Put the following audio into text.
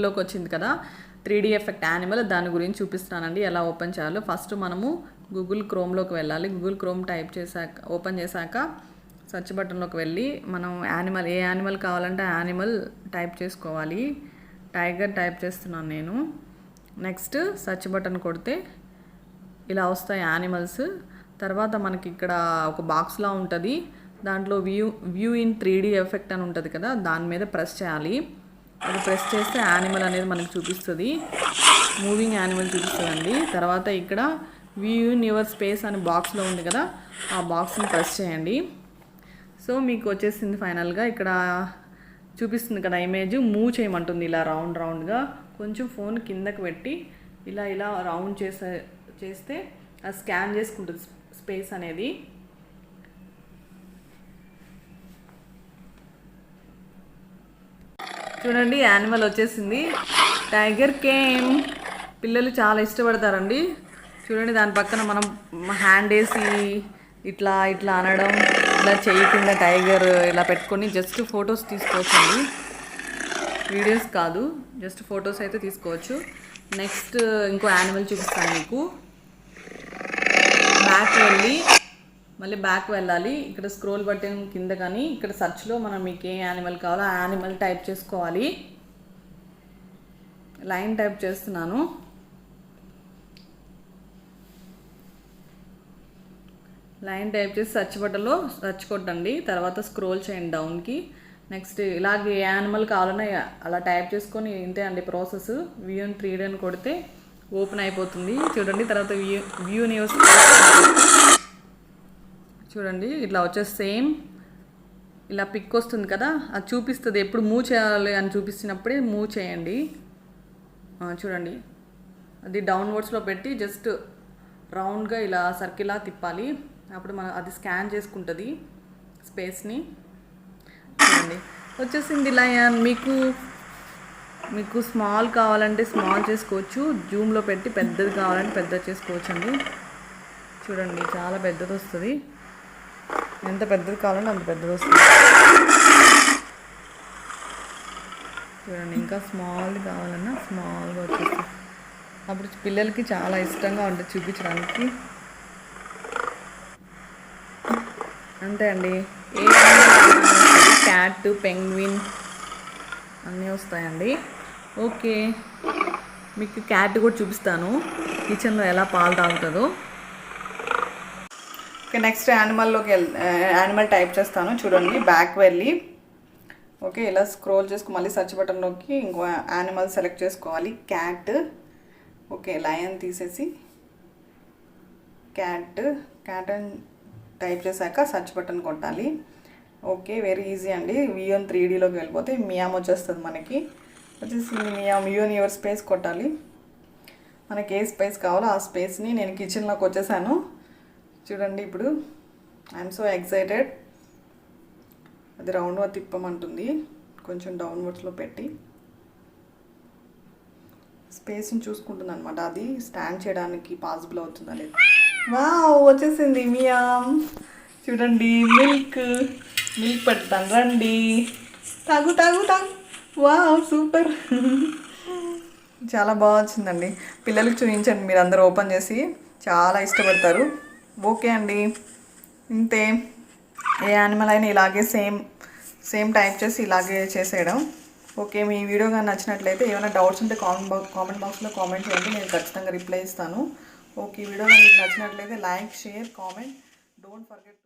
గూగుల్లోకి వచ్చింది కదా 3D effect animal, దాని గురించి చూపిస్తానండి ఎలా ఓపెన్ చేయాలో. ఫస్ట్ మనము గూగుల్ క్రోమ్లోకి వెళ్ళాలి. గూగుల్ క్రోమ్ టైప్ చేశాక ఓపెన్ చేశాక సెర్చ్ బటన్లోకి వెళ్ళి మనం యానిమల్, ఏ యానిమల్ కావాలంటే యానిమల్ టైప్ చేసుకోవాలి. టైగర్ టైప్ చేస్తున్నాను నేను. నెక్స్ట్ సెర్చ్ బటన్ కొడితే ఇలా వస్తాయి యానిమల్స్. తర్వాత మనకి ఇక్కడ ఒక బాక్స్లా ఉంటుంది, దాంట్లో వ్యూ ఇన్ 3D ఎఫెక్ట్ అని ఉంటుంది కదా, దాని మీద ప్రెస్ చేయాలి. అది ప్రెస్ చేస్తే యానిమల్ అనేది మనకు చూపిస్తుంది, మూవింగ్ యానిమల్ చూపిస్తుందండి. తర్వాత ఇక్కడ వ్యూ ఇన్ యువర్ స్పేస్ అని బాక్స్లో ఉంది కదా, ఆ బాక్స్ని ప్రెస్ చేయండి. సో మీకు వచ్చేసింది ఫైనల్గా. ఇక్కడ చూపిస్తుంది కదా ఇమేజ్, మూవ్ చేయమంటుంది ఇలా రౌండ్గా. కొంచెం ఫోన్ కిందకి పెట్టి ఇలా రౌండ్ చేస్తే అది స్కాన్ చేసుకుంటుంది స్పేస్ అనేది. చూడండి యానిమల్ వచ్చేసింది, టైగర్ కేమ్. పిల్లలు చాలా ఇష్టపడతారండి. చూడండి దాని పక్కన మనం హ్యాండ్ వేసి ఇట్లా అనడం, ఇలా చెయ్యి కింద టైగర్ ఇలా పెట్టుకొని జస్ట్ ఫొటోస్ తీసుకోవచ్చండి, వీడియోస్ కాదు, జస్ట్ ఫొటోస్ అయితే తీసుకోవచ్చు. నెక్స్ట్ ఇంకో యానిమల్ చూపిస్తాను మీకు. మళ్ళీ బ్యాక్ వెళ్ళాలి. ఇక్కడ స్క్రోల్ బటన్ కింద కానీ ఇక్కడ సర్చ్లో మనం మీకు ఏ యానిమల్ కావాలో ఆ యానిమల్ టైప్ చేసుకోవాలి. లైన్ టైప్ చేస్తున్నాను. లైన్ టైప్ చేసి సెర్చ్ బటన్లో సెర్చ్ కొట్టండి. తర్వాత స్క్రోల్ చేయండి డౌన్కి. నెక్స్ట్ ఇలాగే ఏ యానిమల్ కావాలన్నా అలా టైప్ చేసుకొని ఇంతే అండి ప్రాసెస్. వ్యూ ఇన్ 3D అని కొడితే ఓపెన్ అయిపోతుంది. చూడండి తర్వాత వ్యూ న్యూస్ చూడండి ఇట్లా వచ్చేసి సేమ్ ఇలా పిక్ వస్తుంది కదా, అది చూపిస్తుంది. ఎప్పుడు మూవ్ చేయాలి అని చూపిస్తున్నప్పుడే మూవ్ చేయండి. చూడండి అది డౌన్వర్డ్స్లో పెట్టి జస్ట్ రౌండ్గా ఇలా సర్కిల్లా తిప్పాలి. అప్పుడు మనం అది స్కాన్ చేసుకుంటుంది స్పేస్ని. చూడండి వచ్చేసింది లయన్. మీకు స్మాల్ కావాలంటే స్మాల్ చేసుకోవచ్చు, జూమ్లో పెట్టి పెద్దది కావాలంటే పెద్దది చేసుకోవచ్చు అండి. చూడండి చాలా పెద్దది వస్తుంది, ఎంత పెద్దది కావాలంటే అంత పెద్దది వస్తుంది. చూడండి ఇంకా స్మాల్ కావాలన్నా స్మాల్గా వచ్చేస్తుంది. అప్పుడు పిల్లలకి చాలా ఇష్టంగా ఉంటుంది చూపించడానికి. అంతే అండి. ఏ క్యాట్, పెంగ్విన్ అన్నీ వస్తాయండి. ఓకే మీకు క్యాట్ కూడా చూపిస్తాను కిచెన్లో ఎలా పాలు తాగుతుందో. ఓకే నెక్స్ట్ యానిమల్ టైప్ చేస్తాను. చూడండి బ్యాక్ వెళ్ళి ఓకే ఇలా స్క్రోల్ చేసుకుని మళ్ళీ సెర్చ్ బటన్లోకి ఇంకో యానిమల్ సెలెక్ట్ చేసుకోవాలి. క్యాట్. ఓకే లయన్ తీసేసి క్యాట్ అని టైప్ చేశాక సెర్చ్ బటన్ కొట్టాలి. ఓకే వెరీ ఈజీ అండి. వ్యూ ఇన్ 3Dలోకి వెళ్ళిపోతే మియామ్ వచ్చేస్తుంది మనకి. వచ్చేసి మియామ్ వ్యూ ఇన్ యువర్ స్పేస్ కొట్టాలి. మనకి ఏ స్పేస్ కావాలో ఆ స్పేస్ని నేను కిచెన్లోకి వచ్చేసాను. చూడండి ఇప్పుడు ఐఎమ్ సో ఎక్సైటెడ్. అది రౌండ్గా తిప్పమంటుంది, కొంచెం డౌన్వర్డ్స్లో పెట్టి స్పేస్ని చూసుకుంటుంది అనమాట. అది స్టాండ్ చేయడానికి పాసిబుల్ అవుతుంది అనేది. వావ్ వచ్చేసింది మియామ్. చూడండి మిల్క్ పెడతాను రండి, తాగు. Wow super. చాలా బాగా వచ్చిందండి. పిల్లలకి చూపించండి మీరు అందరూ ఓపెన్ చేసి, చాలా ఇష్టపడతారు. ఓకే అండి ఇంతే. ఏ యానిమల్ అయినా ఇలాగే సేమ్ టైప్ చేసి ఇలాగే చేసేయడం. ఓకే మీ వీడియో కానీ నచ్చినట్లయితే ఏమైనా డౌట్స్ ఉంటే కామెంట్ బాక్స్లో కామెంట్ చేయండి, నేను ఖచ్చితంగా రిప్లై ఇస్తాను. ఓకే ఈ వీడియో కానీ మీకు నచ్చినట్లయితే like, share, comment. Don't forget.